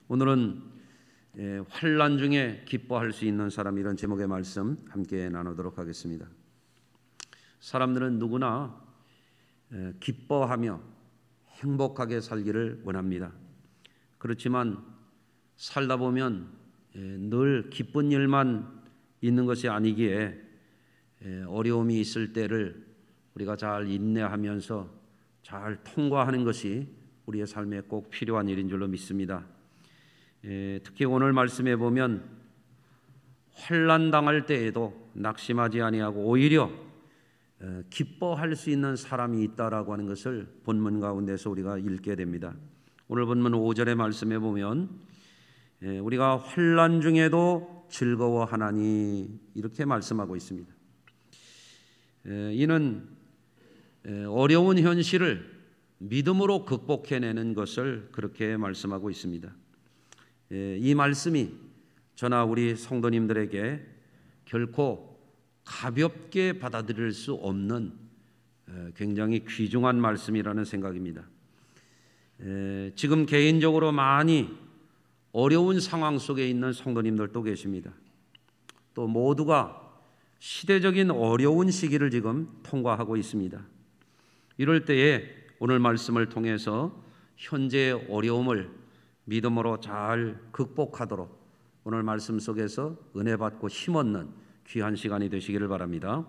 오늘은 환난 중에 기뻐할 수 있는 사람, 이런 제목의 말씀 함께 나누도록 하겠습니다. 사람들은 누구나 기뻐하며 행복하게 살기를 원합니다. 그렇지만 살다 보면 늘 기쁜 일만 있는 것이 아니기에 어려움이 있을 때를 우리가 잘 인내하면서 잘 통과하는 것이 우리의 삶에 꼭 필요한 일인 줄로 믿습니다. 특히 오늘 말씀에 보면 환난 당할 때에도 낙심하지 아니하고 오히려 기뻐할 수 있는 사람이 있다라고 하는 것을 본문 가운데서 우리가 읽게 됩니다. 오늘 본문 5절의 말씀에 보면 우리가 환난 중에도 즐거워하나니 이렇게 말씀하고 있습니다. 이는 어려운 현실을 믿음으로 극복해내는 것을 그렇게 말씀하고 있습니다. 이 말씀이 저나 우리 성도님들에게 결코 가볍게 받아들일 수 없는 굉장히 귀중한 말씀이라는 생각입니다. 지금 개인적으로 많이 어려운 상황 속에 있는 성도님들도 계십니다. 또 모두가 시대적인 어려운 시기를 지금 통과하고 있습니다. 이럴 때에 오늘 말씀을 통해서 현재의 어려움을 믿음으로 잘 극복하도록 오늘 말씀 속에서 은혜 받고 힘 얻는 귀한 시간이 되시기를 바랍니다.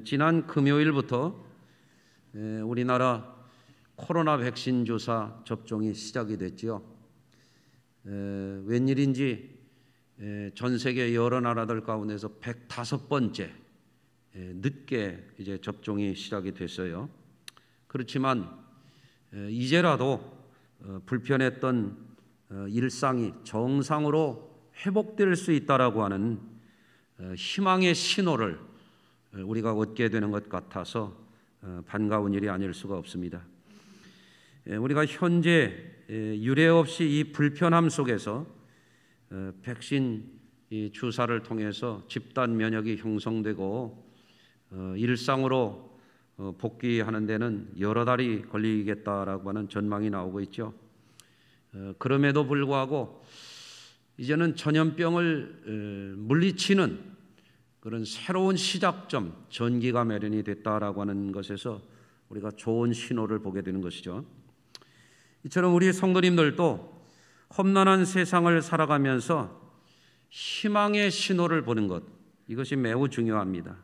지난 금요일부터 우리나라 코로나 백신 주사 접종이 시작이 됐죠. 웬일인지 전 세계 여러 나라들 가운데서 105번째 늦게 이제 접종이 시작이 됐어요. 그렇지만 이제라도 불편했던 일상이 정상으로 회복될 수 있다라고 하는 희망의 신호를 우리가 얻게 되는 것 같아서 반가운 일이 아닐 수가 없습니다. 우리가 현재 유례 없이 이 불편함 속에서 백신 주사를 통해서 집단 면역이 형성되고 일상으로 복귀하는 데는 여러 달이 걸리겠다라고 하는 전망이 나오고 있죠. 그럼에도 불구하고 이제는 전염병을 물리치는 그런 새로운 시작점, 전기가 마련이 됐다라고 하는 것에서 우리가 좋은 신호를 보게 되는 것이죠. 이처럼 우리 성도님들도 험난한 세상을 살아가면서 희망의 신호를 보는 것, 이것이 매우 중요합니다.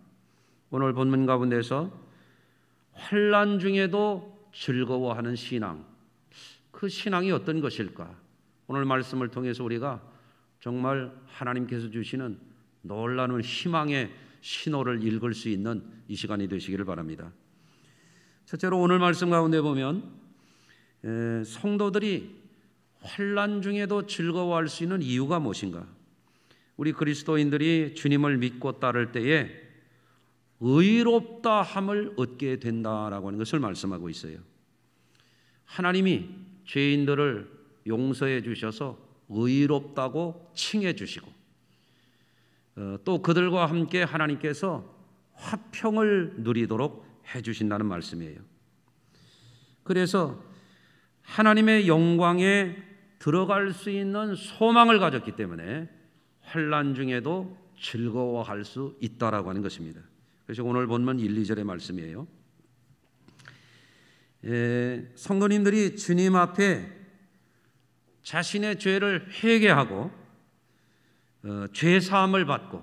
오늘 본문 가운데서 환난 중에도 즐거워하는 신앙, 그 신앙이 어떤 것일까? 오늘 말씀을 통해서 우리가 정말 하나님께서 주시는 놀라운 희망의 신호를 읽을 수 있는 이 시간이 되시기를 바랍니다. 첫째로 오늘 말씀 가운데 보면 성도들이 환난 중에도 즐거워할 수 있는 이유가 무엇인가? 우리 그리스도인들이 주님을 믿고 따를 때에 의롭다함을 얻게 된다라고 하는 것을 말씀하고 있어요. 하나님이 죄인들을 용서해 주셔서 의롭다고 칭해 주시고 또 그들과 함께 하나님께서 화평을 누리도록 해 주신다는 말씀이에요. 그래서 하나님의 영광에 들어갈 수 있는 소망을 가졌기 때문에 환난 중에도 즐거워할 수 있다라고 하는 것입니다. 그래서 오늘 본문 1, 2절의 말씀이에요. 성도님들이 주님 앞에 자신의 죄를 회개하고 죄 사함을 받고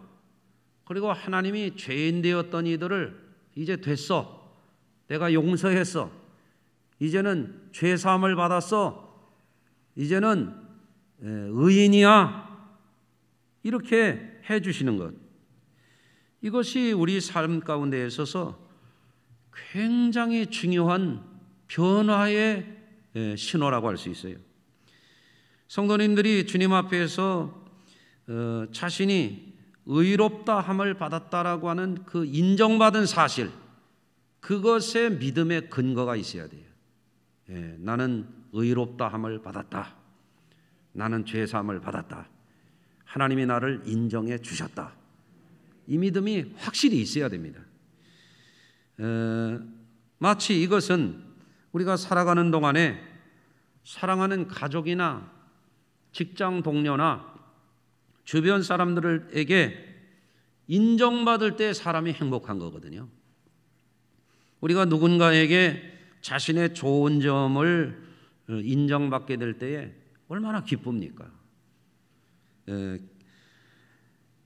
그리고 하나님이 죄인 되었던 이들을 이제 됐어, 내가 용서했어, 이제는 죄 사함을 받았어, 이제는 의인이야, 이렇게 해주시는 것, 이것이 우리 삶 가운데 있어서 굉장히 중요한 변화의 신호라고 할 수 있어요. 성도님들이 주님 앞에서 자신이 의롭다함을 받았다라고 하는 그 인정받은 사실, 그것에 믿음의 근거가 있어야 돼요. 나는 의롭다함을 받았다, 나는 죄사함을 받았다, 하나님이 나를 인정해 주셨다, 이 믿음이 확실히 있어야 됩니다. 마치 이것은 우리가 살아가는 동안에 사랑하는 가족이나 직장 동료나 주변 사람들에게 인정받을 때 사람이 행복한 거거든요. 우리가 누군가에게 자신의 좋은 점을 인정받게 될 때에 얼마나 기쁩니까?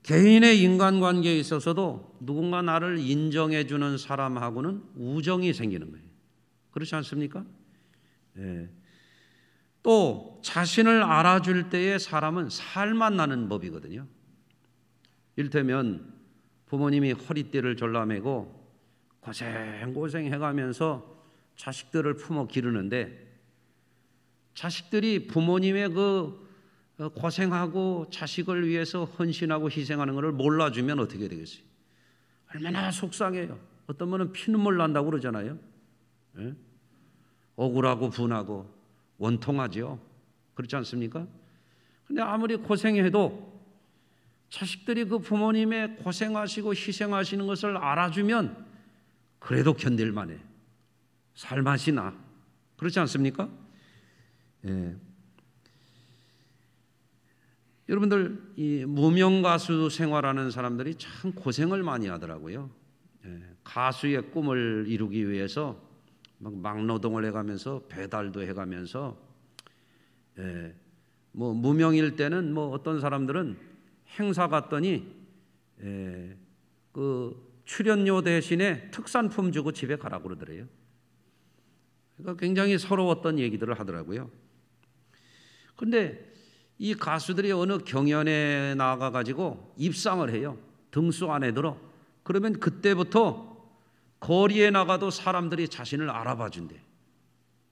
개인의 인간관계에 있어서도 누군가 나를 인정해 주는 사람하고는 우정이 생기는 거예요. 그렇지 않습니까? 또 자신을 알아줄 때에 사람은 살만 나는 법이거든요. 이를테면 부모님이 허리띠를 졸라매고 고생해가면서 자식들을 품어 기르는데 자식들이 부모님의 그 고생하고 자식을 위해서 헌신하고 희생하는 것을 몰라주면 어떻게 되겠어요? 얼마나 속상해요. 어떤 분은 피눈물 난다고 그러잖아요. 억울하고 분하고 원통하죠. 그렇지 않습니까? 근데 아무리 고생해도 자식들이 그 부모님의 고생하시고 희생하시는 것을 알아주면 그래도 견딜만해. 살맛이 나. 그렇지 않습니까? 여러분들 이 무명 가수 생활하는 사람들이 참 고생을 많이 하더라고요. 가수의 꿈을 이루기 위해서 막노동을 해가면서 배달도 해가면서 뭐 무명일 때는 뭐 어떤 사람들은 행사 갔더니 그 출연료 대신에 특산품 주고 집에 가라고 그러더래요. 그러니까 굉장히 서러웠던 얘기들을 하더라고요. 근데 이 가수들이 어느 경연에 나가가지고 입상을 해요. 등수 안에 들어. 그러면 그때부터 거리에 나가도 사람들이 자신을 알아봐 준대.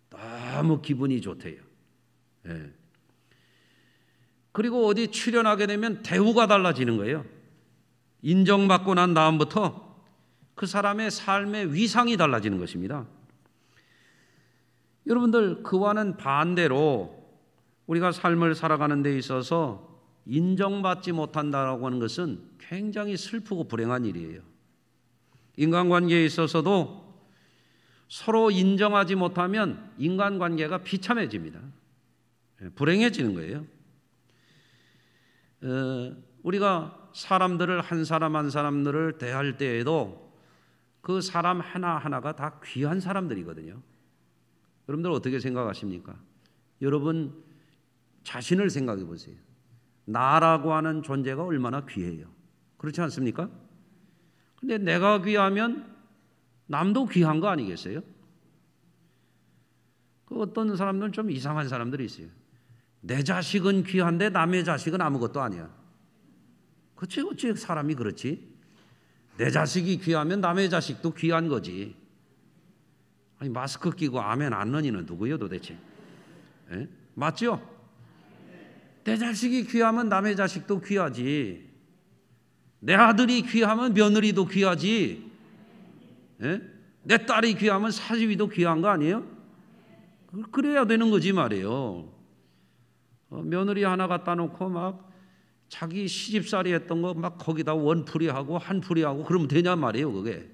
너무 기분이 좋대요. 그리고 어디 출연하게 되면 대우가 달라지는 거예요. 인정받고 난 다음부터 그 사람의 삶의 위상이 달라지는 것입니다. 여러분들 그와는 반대로 우리가 삶을 살아가는 데 있어서 인정받지 못한다라고 하는 것은 굉장히 슬프고 불행한 일이에요. 인간관계에 있어서도 서로 인정하지 못하면 인간관계가 비참해집니다. 불행해지는 거예요. 우리가 사람들을 한 사람 한 사람들을 대할 때에도 그 사람 하나하나가 다 귀한 사람들이거든요. 여러분들 어떻게 생각하십니까? 여러분 자신을 생각해 보세요. 나라고 하는 존재가 얼마나 귀해요. 그렇지 않습니까? 근데 내가 귀하면 남도 귀한 거 아니겠어요? 그 어떤 사람들은 좀 이상한 사람들이 있어요. 내 자식은 귀한데 남의 자식은 아무것도 아니야. 그치? 어찌 사람이 그렇지? 내 자식이 귀하면 남의 자식도 귀한 거지. 아니 마스크 끼고 아멘 안 넣니는 누구예요 도대체? 맞죠? 내 자식이 귀하면 남의 자식도 귀하지. 내 아들이 귀하면 며느리도 귀하지. 내 딸이 귀하면 사위도 귀한 거 아니에요? 그래야 되는 거지 말이에요. 며느리 하나 갖다 놓고 막 자기 시집살이 했던 거 막 거기다 원풀이하고 한풀이하고 그러면 되냐 말이에요 그게.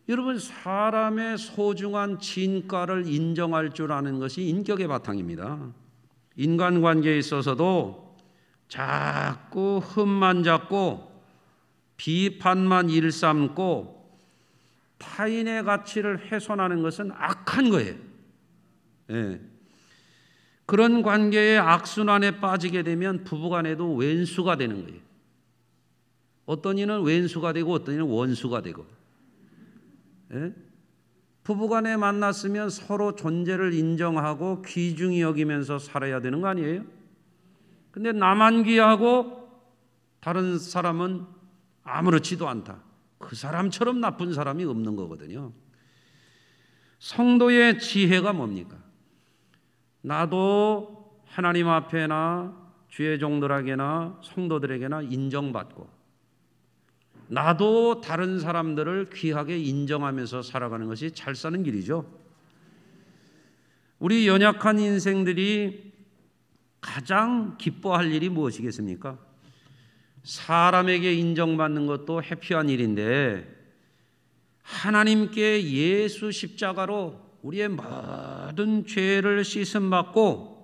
여러분 사람의 소중한 진가를 인정할 줄 아는 것이 인격의 바탕입니다. 인간관계에 있어서도 자꾸 흠만 잡고 비판만 일삼고 타인의 가치를 훼손하는 것은 악한 거예요. 그런 관계의 악순환에 빠지게 되면 부부간에도 왼수가 되는 거예요. 어떤 이는 왼수가 되고 어떤 이는 원수가 되고. 부부간에 만났으면 서로 존재를 인정하고 귀중히 여기면서 살아야 되는 거 아니에요? 근데 나만 귀하고 다른 사람은 아무렇지도 않다. 그 사람처럼 나쁜 사람이 없는 거거든요. 성도의 지혜가 뭡니까? 나도 하나님 앞에나 주의 종들에게나 성도들에게나 인정받고 나도 다른 사람들을 귀하게 인정하면서 살아가는 것이 잘 사는 길이죠. 우리 연약한 인생들이 가장 기뻐할 일이 무엇이겠습니까? 사람에게 인정받는 것도 해피한 일인데 하나님께 예수 십자가로 우리의 모든 죄를 씻음받고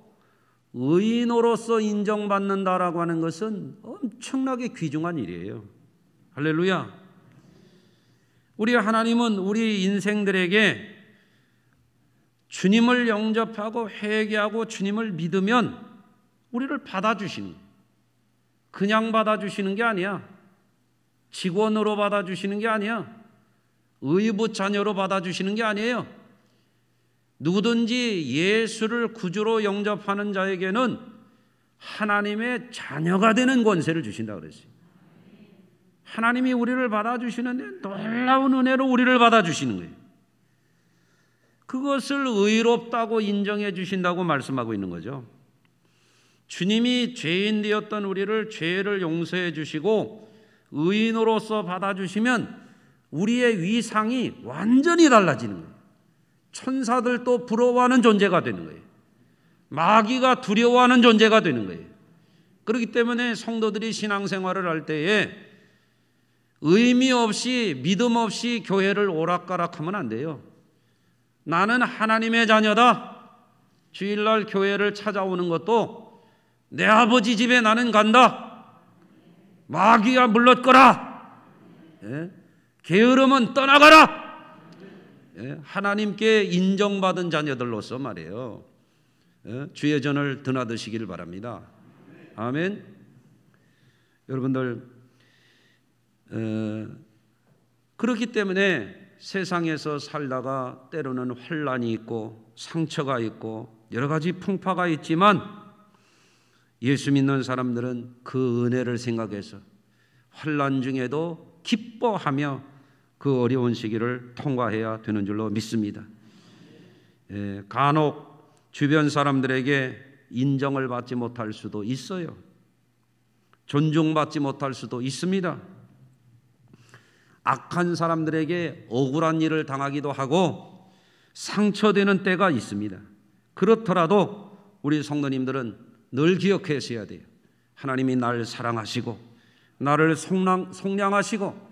의인으로서 인정받는다라고 하는 것은 엄청나게 귀중한 일이에요. 할렐루야. 우리 하나님은 우리 인생들에게 주님을 영접하고 회개하고 주님을 믿으면 우리를 받아주시는 거예요. 그냥 받아주시는 게 아니야. 직원으로 받아주시는 게 아니야. 의붓 자녀로 받아주시는 게 아니에요. 누구든지 예수를 구주로 영접하는 자에게는 하나님의 자녀가 되는 권세를 주신다고 그랬어요. 하나님이 우리를 받아주시는데 놀라운 은혜로 우리를 받아주시는 거예요. 그것을 의롭다고 인정해 주신다고 말씀하고 있는 거죠. 주님이 죄인 되었던 우리를 죄를 용서해 주시고 의인으로서 받아주시면 우리의 위상이 완전히 달라지는 거예요. 천사들도 부러워하는 존재가 되는 거예요. 마귀가 두려워하는 존재가 되는 거예요. 그렇기 때문에 성도들이 신앙생활을 할 때에 의미 없이 믿음 없이 교회를 오락가락하면 안 돼요. 나는 하나님의 자녀다. 주일날 교회를 찾아오는 것도 내 아버지 집에 나는 간다. 마귀가 물렀거라. 게으름은 떠나가라. 하나님께 인정받은 자녀들로서 말이에요. 주의 전을 드나드시기를 바랍니다. 아멘. 여러분들 그렇기 때문에 세상에서 살다가 때로는 환난이 있고 상처가 있고 여러 가지 풍파가 있지만 예수 믿는 사람들은 그 은혜를 생각해서 환난 중에도 기뻐하며 그 어려운 시기를 통과해야 되는 줄로 믿습니다. 간혹 주변 사람들에게 인정을 받지 못할 수도 있어요. 존중받지 못할 수도 있습니다. 악한 사람들에게 억울한 일을 당하기도 하고 상처되는 때가 있습니다. 그렇더라도 우리 성도님들은 늘 기억하셔야 돼요. 하나님이 나를 사랑하시고 나를 속량하시고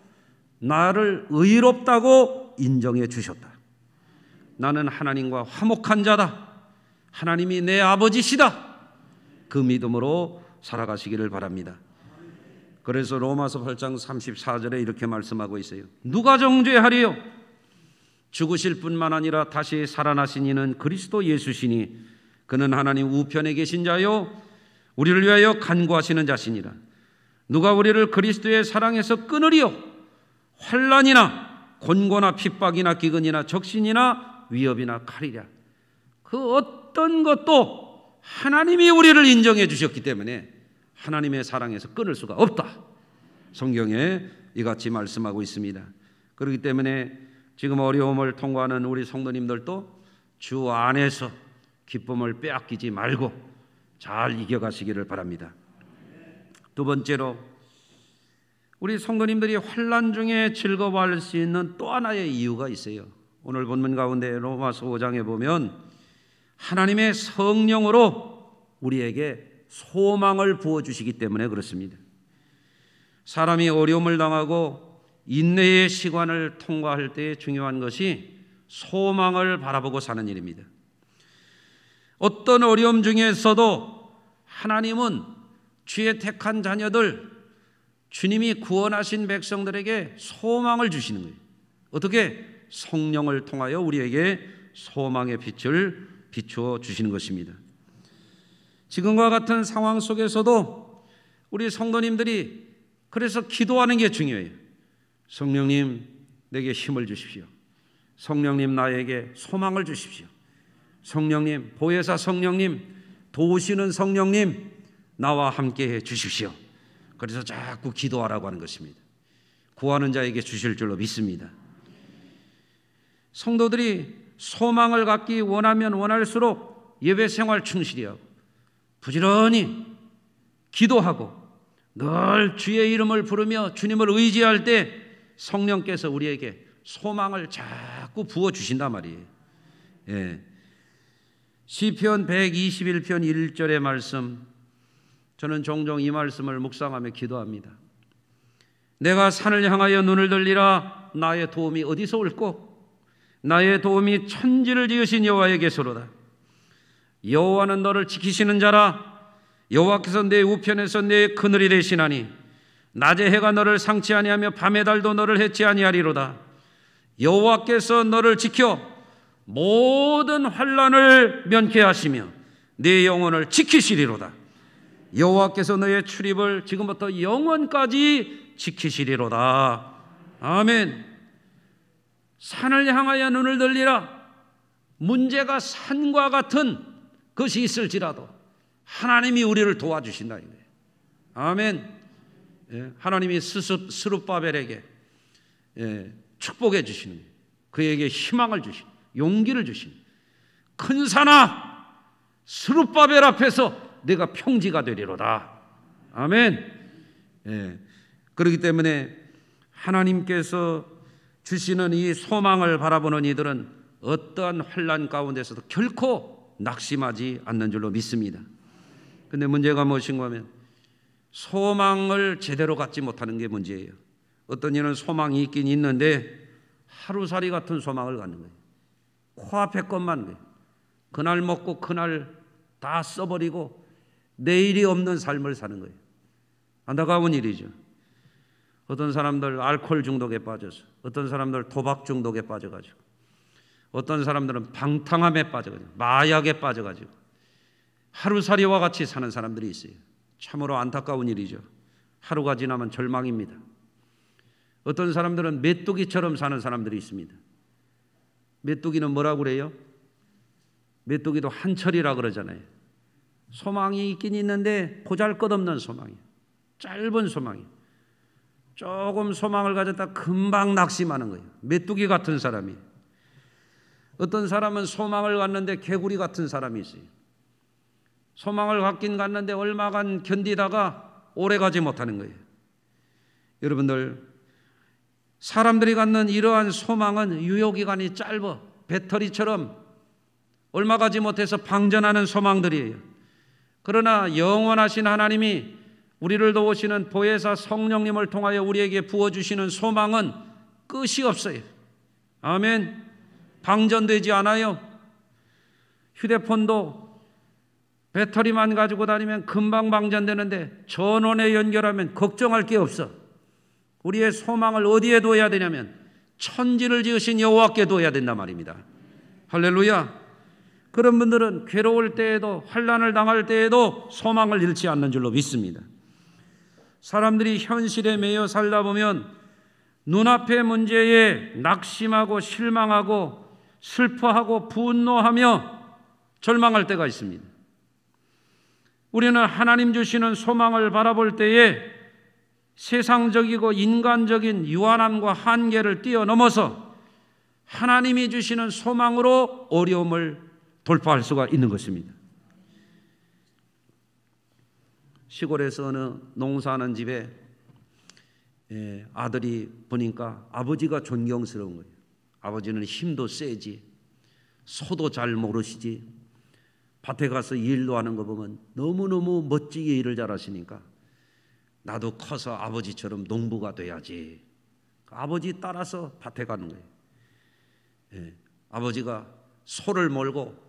나를 의롭다고 인정해 주셨다. 나는 하나님과 화목한 자다. 하나님이 내 아버지시다. 그 믿음으로 살아가시기를 바랍니다. 그래서 로마서 8장 34절에 이렇게 말씀하고 있어요. 누가 정죄하리요? 죽으실 뿐만 아니라 다시 살아나신 이는 그리스도 예수시니 그는 하나님 우편에 계신 자요 우리를 위하여 간구하시는 자시니라. 누가 우리를 그리스도의 사랑에서 끊으리요? 환난이나 곤고나 핍박이나 기근이나 적신이나 위협이나 칼이랴. 그 어떤 것도 하나님이 우리를 인정해 주셨기 때문에 하나님의 사랑에서 끊을 수가 없다. 성경에 이같이 말씀하고 있습니다. 그렇기 때문에 지금 어려움을 통과하는 우리 성도님들도 주 안에서 기쁨을 빼앗기지 말고 잘 이겨가시기를 바랍니다. 두 번째로 우리 성도님들이 환난 중에 즐거워할 수 있는 또 하나의 이유가 있어요. 오늘 본문 가운데 로마서 5장에 보면 하나님의 성령으로 우리에게 소망을 부어주시기 때문에 그렇습니다. 사람이 어려움을 당하고 인내의 시간을 통과할 때 중요한 것이 소망을 바라보고 사는 일입니다. 어떤 어려움 중에서도 하나님은 주의 택한 자녀들, 주님이 구원하신 백성들에게 소망을 주시는 거예요. 어떻게? 성령을 통하여 우리에게 소망의 빛을 비추어 주시는 것입니다. 지금과 같은 상황 속에서도 우리 성도님들이 그래서 기도하는 게 중요해요. 성령님 내게 힘을 주십시오. 성령님 나에게 소망을 주십시오. 성령님, 보혜사 성령님, 도우시는 성령님 나와 함께해 주십시오. 그래서 자꾸 기도하라고 하는 것입니다. 구하는 자에게 주실 줄로 믿습니다. 성도들이 소망을 갖기 원하면 원할수록 예배 생활 충실히 하고 부지런히 기도하고 늘 주의 이름을 부르며 주님을 의지할 때 성령께서 우리에게 소망을 자꾸 부어주신단 말이에요. 시편 121편 1절의 말씀, 저는 종종 이 말씀을 묵상하며 기도합니다. 내가 산을 향하여 눈을 들리라. 나의 도움이 어디서 올꼬? 나의 도움이 천지를 지으신 여호와에게서로다. 여호와는 너를 지키시는 자라. 여호와께서 내 우편에서 내 그늘이 되시나니 낮에 해가 너를 상치 아니하며 밤의 달도 너를 해치 아니하리로다. 여호와께서 너를 지켜 모든 환난을 면케 하시며 네 영혼을 지키시리로다. 여호와께서 너의 출입을 지금부터 영원까지 지키시리로다. 아멘. 산을 향하여 눈을 들리라. 문제가 산과 같은 것이 있을지라도 하나님이 우리를 도와주신다 이거예요. 아멘. 하나님이 스룹바벨에게 축복해 주시는 거예요. 그에게 희망을 주신, 용기를 주신, 큰 산아 스룹바벨 앞에서 내가 평지가 되리로다. 아멘. 그렇기 때문에 하나님께서 주시는 이 소망을 바라보는 이들은 어떠한 환난 가운데서도 결코 낙심하지 않는 줄로 믿습니다. 그런데 문제가 무엇인가 하면 소망을 제대로 갖지 못하는 게 문제예요. 어떤 이는 소망이 있긴 있는데 하루살이 같은 소망을 갖는 거예요. 코앞에 것만 거예요. 그날 먹고 그날 다 써버리고 내일이 없는 삶을 사는 거예요. 안타까운 일이죠. 어떤 사람들 알코올 중독에 빠져서, 어떤 사람들 도박 중독에 빠져가지고, 어떤 사람들은 방탕함에 빠져가지고, 마약에 빠져가지고 하루살이와 같이 사는 사람들이 있어요. 참으로 안타까운 일이죠. 하루가 지나면 절망입니다. 어떤 사람들은 메뚜기처럼 사는 사람들이 있습니다. 메뚜기는 뭐라고 그래요? 메뚜기도 한철이라 그러잖아요. 소망이 있긴 있는데 보잘것없는 소망이에요. 짧은 소망이에요. 조금 소망을 가졌다 금방 낙심하는 거예요. 메뚜기 같은 사람이. 어떤 사람은 소망을 갖는데 개구리 같은 사람이 있어요. 소망을 갖긴 갖는데 얼마간 견디다가 오래가지 못하는 거예요. 여러분들, 사람들이 갖는 이러한 소망은 유효기간이 짧아 배터리처럼 얼마 가지 못해서 방전하는 소망들이에요. 그러나 영원하신 하나님이 우리를 도우시는 보혜사 성령님을 통하여 우리에게 부어주시는 소망은 끝이 없어요. 아멘. 방전되지 않아요. 휴대폰도 배터리만 가지고 다니면 금방 방전되는데 전원에 연결하면 걱정할 게 없어. 우리의 소망을 어디에 둬야 되냐면 천지를 지으신 여호와께 둬야 된단 말입니다. 할렐루야. 그런 분들은 괴로울 때에도 환난을 당할 때에도 소망을 잃지 않는 줄로 믿습니다. 사람들이 현실에 매여 살다 보면 눈앞의 문제에 낙심하고 실망하고 슬퍼하고 분노하며 절망할 때가 있습니다. 우리는 하나님 주시는 소망을 바라볼 때에 세상적이고 인간적인 유한함과 한계를 뛰어넘어서 하나님이 주시는 소망으로 어려움을 돌파할 수가 있는 것입니다. 시골에서 어느 농사하는 집에 아들이 보니까 아버지가 존경스러운 거예요. 아버지는 힘도 세지, 소도 잘 모르시지, 밭에 가서 일도 하는 거 보면 너무너무 멋지게 일을 잘하시니까 나도 커서 아버지처럼 농부가 돼야지. 아버지 따라서 밭에 가는 거예요. 아버지가 소를 몰고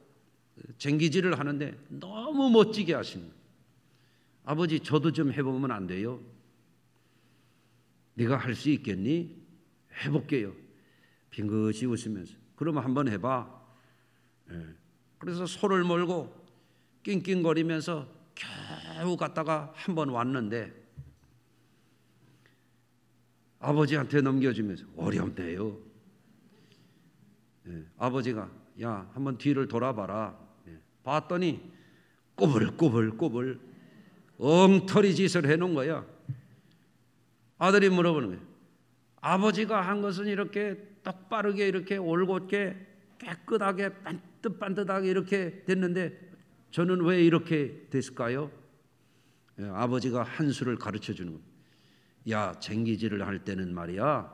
쟁기질을 하는데 너무 멋지게 하시는 거예요. 아버지, 저도 좀 해보면 안 돼요? 네가 할 수 있겠니? 해볼게요. 빙긋이 웃으면서. 그러면 한번 해봐. 그래서 소를 몰고 낑낑거리면서 겨우 갔다가 한번 왔는데 아버지한테 넘겨주면서 어렵네요. 아버지가 야, 한번 뒤를 돌아봐라. 봤더니 꼬불꼬불꼬불 엉터리 짓을 해놓은 거야. 아들이 물어보는 거예요. 아버지가 한 것은 이렇게 똑바르게 이렇게 올곧게 깨끗하게 반듯반듯하게 이렇게 됐는데 저는 왜 이렇게 됐을까요? 아버지가 한 수를 가르쳐 주는 거예요. 야, 쟁기질을 할 때는 말이야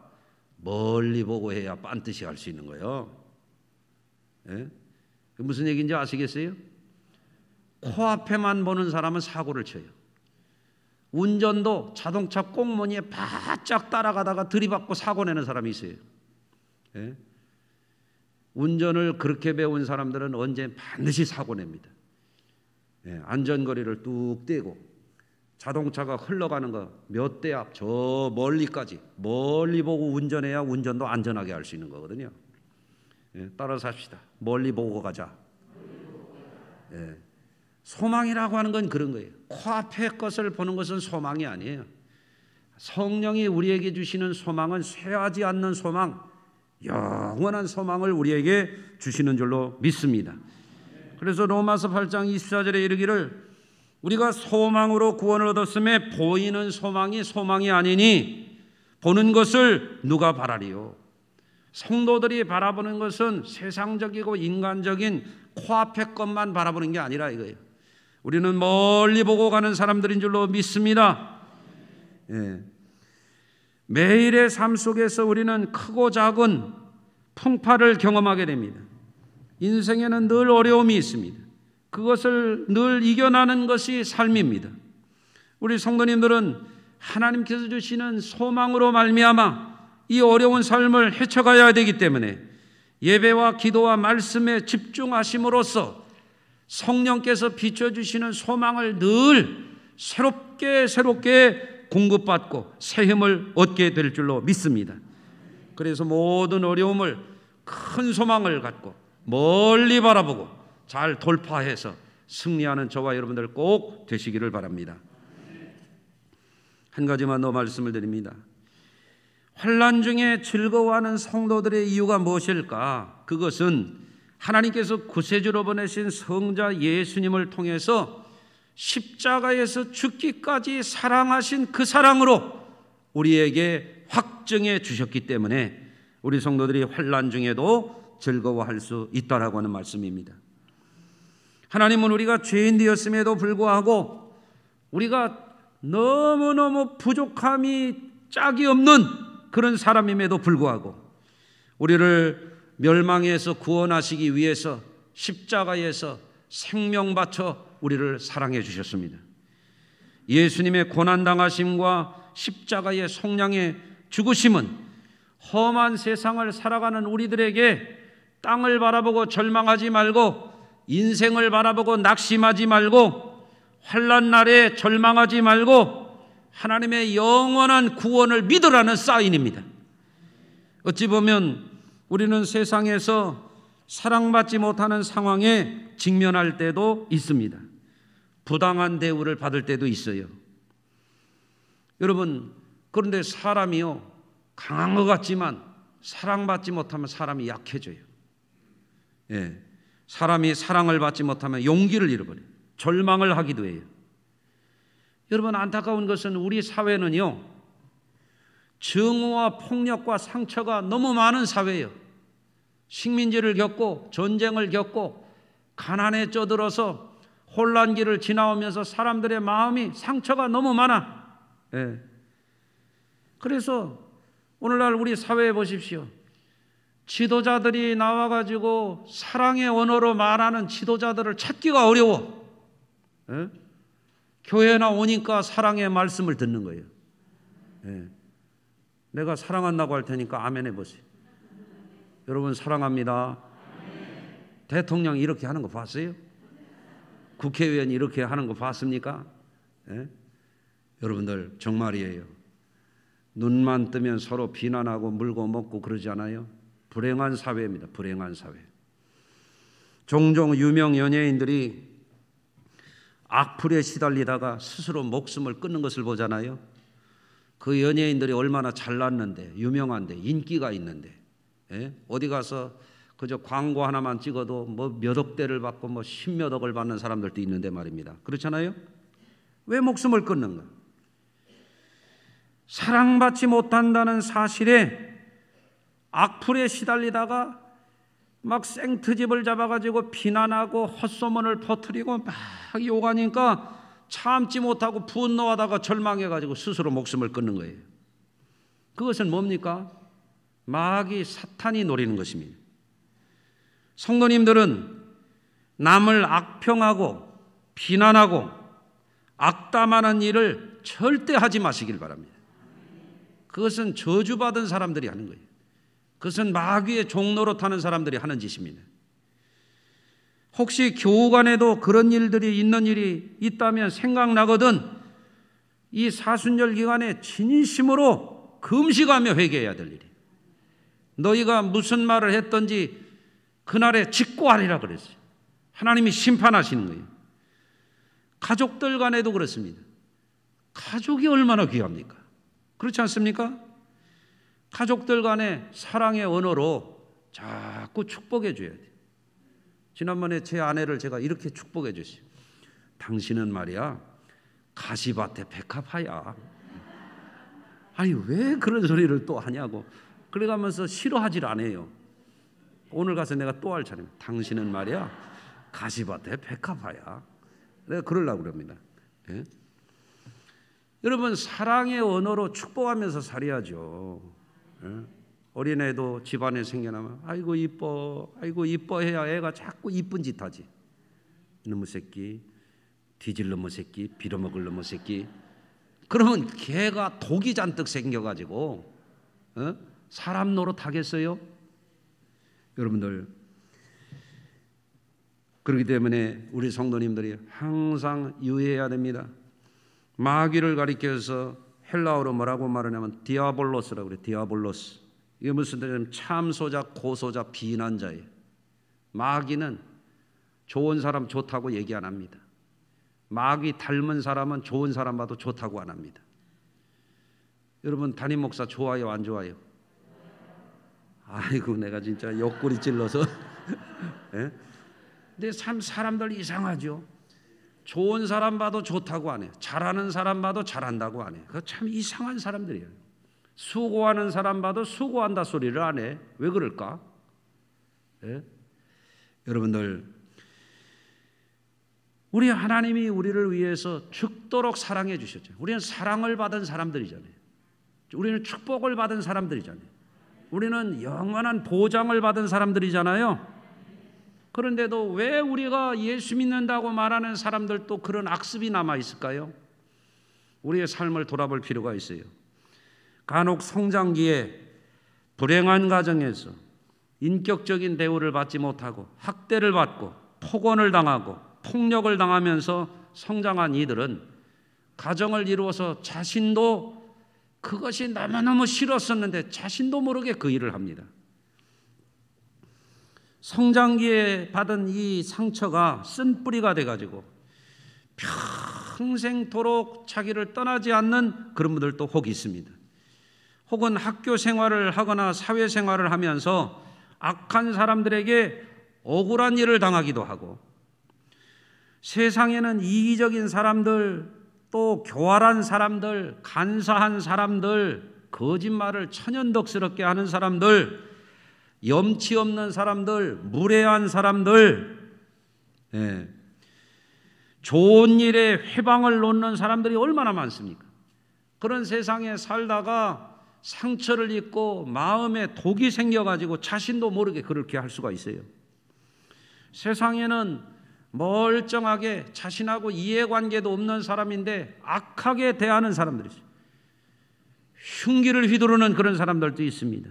멀리 보고 해야 반듯이 할 수 있는 거예요. 무슨 얘기인지 아시겠어요? 코앞에만 보는 사람은 사고를 쳐요. 운전도 자동차 꽁무니에 바짝 따라가다가 들이받고 사고 내는 사람이 있어요. 운전을 그렇게 배운 사람들은 언제 반드시 사고 냅니다. 안전거리를 뚝 떼고 자동차가 흘러가는 거 몇 대 앞 저 멀리까지 멀리 보고 운전해야 운전도 안전하게 할 수 있는 거거든요. 따라서 합시다. 멀리 보고 가자. 소망이라고 하는 건 그런 거예요. 코앞의 것을 보는 것은 소망이 아니에요. 성령이 우리에게 주시는 소망은 쇠하지 않는 소망, 영원한 소망을 우리에게 주시는 줄로 믿습니다. 그래서 로마서 8장 24절에 이르기를 우리가 소망으로 구원을 얻었음에 보이는 소망이 소망이 아니니 보는 것을 누가 바라리요. 성도들이 바라보는 것은 세상적이고 인간적인 코앞의 것만 바라보는 게 아니라 이거예요. 우리는 멀리 보고 가는 사람들인 줄로 믿습니다. 매일의 삶 속에서 우리는 크고 작은 풍파를 경험하게 됩니다. 인생에는 늘 어려움이 있습니다. 그것을 늘 이겨나는 것이 삶입니다. 우리 성도님들은 하나님께서 주시는 소망으로 말미암아 이 어려운 삶을 헤쳐가야 되기 때문에 예배와 기도와 말씀에 집중하심으로써 성령께서 비춰주시는 소망을 늘 새롭게 공급받고 새 힘을 얻게 될 줄로 믿습니다. 그래서 모든 어려움을 큰 소망을 갖고 멀리 바라보고 잘 돌파해서 승리하는 저와 여러분들 꼭 되시기를 바랍니다. 한 가지만 더 말씀을 드립니다. 환난 중에 즐거워하는 성도들의 이유가 무엇일까? 그것은 하나님께서 구세주로 보내신 성자 예수님을 통해서 십자가에서 죽기까지 사랑하신 그 사랑으로 우리에게 확증해 주셨기 때문에 우리 성도들이 환난 중에도 즐거워할 수 있다라고 하는 말씀입니다. 하나님은 우리가 죄인 되었음에도 불구하고 우리가 너무너무 부족함이 짝이 없는 그런 사람임에도 불구하고 우리를 멸망에서 구원하시기 위해서 십자가에서 생명 바쳐 우리를 사랑해 주셨습니다. 예수님의 고난당하심과 십자가의 속량의 죽으심은 험한 세상을 살아가는 우리들에게 땅을 바라보고 절망하지 말고 인생을 바라보고 낙심하지 말고 환난 날에 절망하지 말고 하나님의 영원한 구원을 믿으라는 사인입니다. 어찌 보면 우리는 세상에서 사랑받지 못하는 상황에 직면할 때도 있습니다. 부당한 대우를 받을 때도 있어요. 여러분, 그런데 사람이요, 강한 것 같지만 사랑받지 못하면 사람이 약해져요. 사람이 사랑을 받지 못하면 용기를 잃어버려요. 절망을 하기도 해요. 여러분, 안타까운 것은 우리 사회는요, 증오와 폭력과 상처가 너무 많은 사회예요. 식민지를 겪고 전쟁을 겪고 가난에 쪄들어서 혼란기를 지나오면서 사람들의 마음이 상처가 너무 많아. 그래서 오늘날 우리 사회에 보십시오. 지도자들이 나와가지고 사랑의 언어로 말하는 지도자들을 찾기가 어려워. 교회나 오니까 사랑의 말씀을 듣는 거예요. 내가 사랑한다고 할 테니까 아멘 해보세요. 여러분, 사랑합니다. 대통령이 이렇게 하는 거 봤어요? 국회의원이 이렇게 하는 거 봤습니까? 여러분들, 정말이에요. 눈만 뜨면 서로 비난하고 물고 먹고 그러지 않아요? 불행한 사회입니다. 불행한 사회. 종종 유명 연예인들이 악플에 시달리다가 스스로 목숨을 끊는 것을 보잖아요. 그 연예인들이 얼마나 잘났는데, 유명한데, 인기가 있는데, 어디 가서 그저 광고 하나만 찍어도 뭐 몇 억대를 받고 뭐 10몇 억을 받는 사람들도 있는데 말입니다. 그렇잖아요? 왜 목숨을 끊는가? 사랑받지 못한다는 사실에 악플에 시달리다가 막 생트집을 잡아가지고 비난하고 헛소문을 퍼뜨리고 막 욕하니까 참지 못하고 분노하다가 절망해가지고 스스로 목숨을 끊는 거예요. 그것은 뭡니까? 마귀 사탄이 노리는 것입니다. 성도님들은 남을 악평하고 비난하고 악담하는 일을 절대 하지 마시길 바랍니다. 그것은 저주받은 사람들이 하는 거예요. 그것은 마귀의 종노릇하는 사람들이 하는 짓입니다. 혹시 교우 간에도 그런 일들이 있는 일이 있다면 생각나거든 이 사순절 기간에 진심으로 금식하며 회개해야 될 일이에요. 너희가 무슨 말을 했던지 그날에 직고하리라 그랬어요. 하나님이 심판하시는 거예요. 가족들 간에도 그렇습니다. 가족이 얼마나 귀합니까? 그렇지 않습니까? 가족들 간에 사랑의 언어로 자꾸 축복해 줘야 돼요. 지난번에 제 아내를 제가 이렇게 축복해 줬어요. 당신은 말이야 가시밭에 백합화야. 아니 왜 그런 소리를 또 하냐고. 그래가면서 싫어하질 않아요. 오늘 가서 내가 또 할 차례입니다. 당신은 말이야 가시밭에 백합화야. 내가 그러려고 그럽니다. 예? 여러분 사랑의 언어로 축복하면서 살아야죠. 예? 어린애도 집안에 생겨나면 아이고 이뻐 아이고 이뻐해야 애가 자꾸 이쁜 짓 하지. 이놈의 새끼 뒤질 놈의 새끼 빌어먹을 놈의 새끼. 그러면 걔가 독이 잔뜩 생겨가지고 사람 노릇 하겠어요? 여러분들 그렇기 때문에 우리 성도님들이 항상 유의해야 됩니다. 마귀를 가리켜서 헬라어로 뭐라고 말하냐면 디아볼로스라고 그래요. 디아볼로스. 이게 무슨 뜻이냐면 참소자, 고소자, 비난자예요. 마귀는 좋은 사람 좋다고 얘기 안 합니다. 마귀 닮은 사람은 좋은 사람 봐도 좋다고 안 합니다. 여러분 담임 목사 좋아요 안 좋아요? 아이고 내가 진짜 옆구리 찔러서 예? 근데 참 사람들 이상하죠. 좋은 사람 봐도 좋다고 안 해요. 잘하는 사람 봐도 잘한다고 안 해요. 그거 참 이상한 사람들이에요. 수고하는 사람 봐도 수고한다 소리를 안 해. 왜 그럴까? 예? 여러분들 우리 하나님이 우리를 위해서 죽도록 사랑해 주셨죠. 우리는 사랑을 받은 사람들이잖아요. 우리는 축복을 받은 사람들이잖아요. 우리는 영원한 보장을 받은 사람들이잖아요. 그런데도 왜 우리가 예수 믿는다고 말하는 사람들도 그런 악습이 남아 있을까요? 우리의 삶을 돌아볼 필요가 있어요. 간혹 성장기에 불행한 가정에서 인격적인 대우를 받지 못하고 학대를 받고 폭언을 당하고 폭력을 당하면서 성장한 이들은 가정을 이루어서 자신도 그것이 너무너무 싫었었는데 자신도 모르게 그 일을 합니다. 성장기에 받은 이 상처가 쓴뿌리가 돼가지고 평생토록 자기를 떠나지 않는 그런 분들도 혹 있습니다. 혹은 학교 생활을 하거나 사회생활을 하면서 악한 사람들에게 억울한 일을 당하기도 하고 세상에는 이기적인 사람들 또 교활한 사람들 간사한 사람들 거짓말을 천연덕스럽게 하는 사람들 염치 없는 사람들 무례한 사람들 좋은 일에 회방을 놓는 사람들이 얼마나 많습니까? 그런 세상에 살다가 상처를 입고 마음에 독이 생겨가지고 자신도 모르게 그렇게 할 수가 있어요. 세상에는 멀쩡하게 자신하고 이해관계도 없는 사람인데 악하게 대하는 사람들이 있어요. 흉기를 휘두르는 그런 사람들도 있습니다.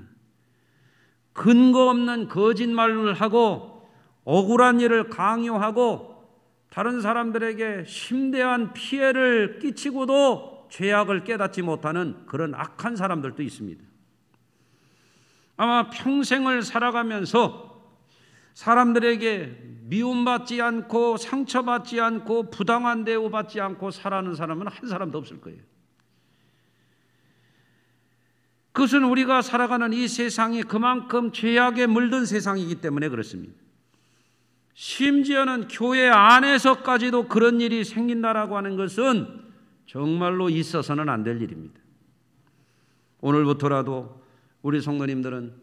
근거 없는 거짓말을 하고 억울한 일을 강요하고 다른 사람들에게 심대한 피해를 끼치고도 죄악을 깨닫지 못하는 그런 악한 사람들도 있습니다. 아마 평생을 살아가면서 사람들에게 미움받지 않고 상처받지 않고 부당한 대우받지 않고 살아가는 사람은 한 사람도 없을 거예요. 그것은 우리가 살아가는 이 세상이 그만큼 죄악에 물든 세상이기 때문에 그렇습니다. 심지어는 교회 안에서까지도 그런 일이 생긴다라고 하는 것은 정말로 있어서는 안 될 일입니다. 오늘부터라도 우리 성도님들은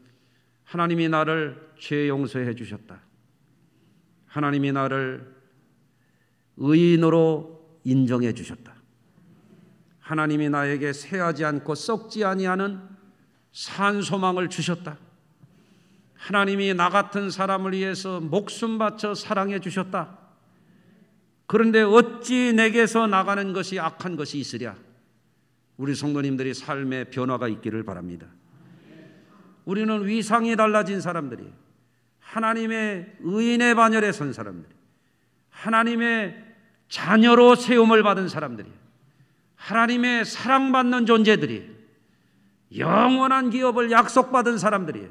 하나님이 나를 죄 용서해 주셨다. 하나님이 나를 의인으로 인정해 주셨다. 하나님이 나에게 새하지 않고 썩지 아니하는 산소망을 주셨다. 하나님이 나 같은 사람을 위해서 목숨 바쳐 사랑해 주셨다. 그런데 어찌 내게서 나가는 것이 악한 것이 있으랴. 우리 성도님들이 삶의 변화가 있기를 바랍니다. 우리는 위상이 달라진 사람들이에요. 하나님의 의인의 반열에 선 사람들이에요. 하나님의 자녀로 세움을 받은 사람들이에요. 하나님의 사랑받는 존재들이에요. 영원한 기업을 약속받은 사람들이에요.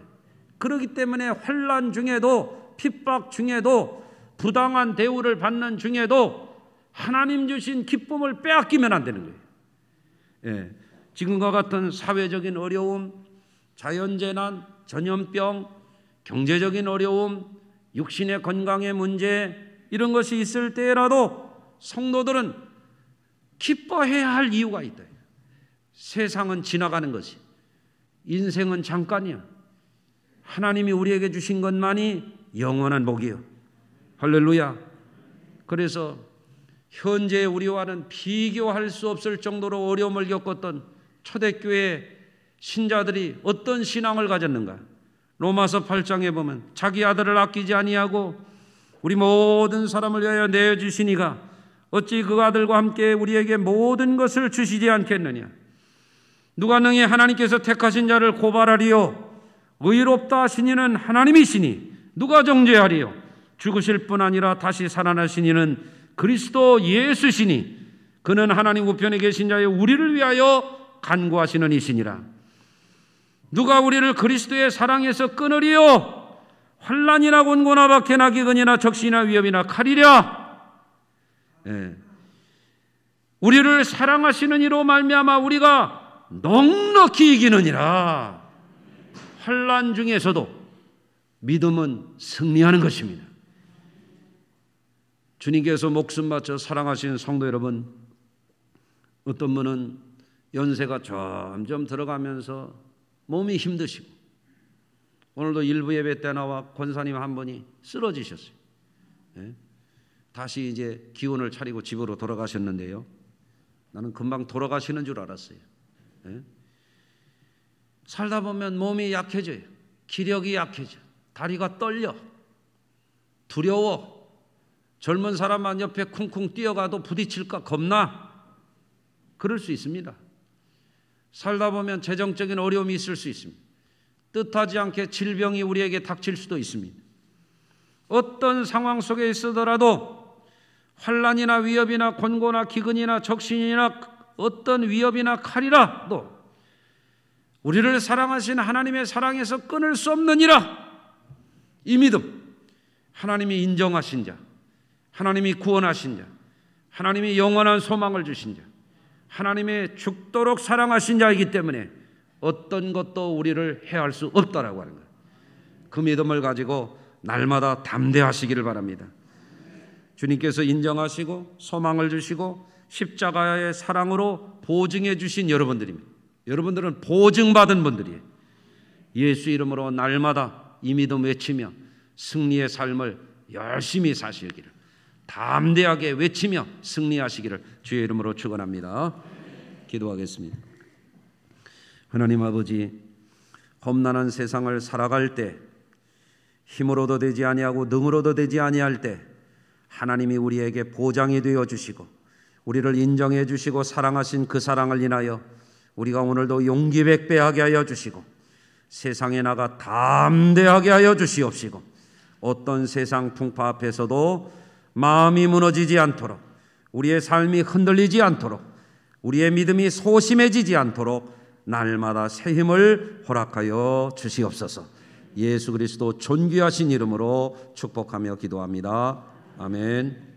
그렇기 때문에 환난 중에도, 핍박 중에도, 부당한 대우를 받는 중에도 하나님 주신 기쁨을 빼앗기면 안 되는 거예요. 예, 지금과 같은 사회적인 어려움, 자연재난, 전염병, 경제적인 어려움, 육신의 건강의 문제, 이런 것이 있을 때라도 성도들은 기뻐해야 할 이유가 있다. 세상은 지나가는 것이, 인생은 잠깐이야. 하나님이 우리에게 주신 것만이 영원한 복이요. 할렐루야. 그래서 현재 우리와는 비교할 수 없을 정도로 어려움을 겪었던 초대교회 신자들이 어떤 신앙을 가졌는가? 로마서 8장에 보면 자기 아들을 아끼지 아니하고 우리 모든 사람을 위하여 내어주시니가 어찌 그 아들과 함께 우리에게 모든 것을 주시지 않겠느냐? 누가 능히 하나님께서 택하신 자를 고발하리요? 의롭다 하신 이는 하나님이시니 누가 정죄하리요? 죽으실 뿐 아니라 다시 살아나신 이는 그리스도 예수시니 그는 하나님 우편에 계신 자여 우리를 위하여 간구하시는 이시니라. 누가 우리를 그리스도의 사랑에서 끊으리요? 환난이나 곤고나 박해나 기근이나 적신이나 위협이나 칼이랴. 예. 우리를 사랑하시는 이로 말미암아 우리가 넉넉히 이기느니라. 환난 중에서도 믿음은 승리하는 것입니다. 주님께서 목숨 바쳐 사랑하시는 성도 여러분, 어떤 분은 연세가 점점 들어가면서 몸이 힘드시고, 오늘도 일부 예배 때 나와 권사님 한 분이 쓰러지셨어요. 예? 다시 이제 기운을 차리고 집으로 돌아가셨는데요, 나는 금방 돌아가시는 줄 알았어요. 예? 살다 보면 몸이 약해져요. 기력이 약해져. 다리가 떨려. 두려워. 젊은 사람만 옆에 쿵쿵 뛰어가도 부딪힐까 겁나. 그럴 수 있습니다. 살다 보면 재정적인 어려움이 있을 수 있습니다. 뜻하지 않게 질병이 우리에게 닥칠 수도 있습니다. 어떤 상황 속에 있으더라도 환난이나 위협이나 곤고나 기근이나 적신이나 어떤 위협이나 칼이라도 우리를 사랑하신 하나님의 사랑에서 끊을 수 없느니라. 이 믿음, 하나님이 인정하신 자, 하나님이 구원하신 자, 하나님이 영원한 소망을 주신 자, 하나님의 죽도록 사랑하신 자이기 때문에 어떤 것도 우리를 해할 수 없다라고 하는 거예요. 그 믿음을 가지고 날마다 담대하시기를 바랍니다. 주님께서 인정하시고 소망을 주시고 십자가의 사랑으로 보증해 주신 여러분들입니다. 여러분들은 보증받은 분들이에요. 예수 이름으로 날마다 이 믿음 외치며 승리의 삶을 열심히 사시기를, 담대하게 외치며 승리하시기를 주의 이름으로 축원합니다. 기도하겠습니다. 하나님 아버지, 험난한 세상을 살아갈 때 힘으로도 되지 아니하고 능으로도 되지 아니할 때 하나님이 우리에게 보장이 되어 주시고 우리를 인정해 주시고 사랑하신 그 사랑을 인하여 우리가 오늘도 용기 백배하게 하여 주시고 세상에 나가 담대하게 하여 주시옵시고 어떤 세상 풍파 앞에서도 마음이 무너지지 않도록, 우리의 삶이 흔들리지 않도록, 우리의 믿음이 소심해지지 않도록 날마다 새 힘을 허락하여 주시옵소서. 예수 그리스도 존귀하신 이름으로 축복하며 기도합니다. 아멘.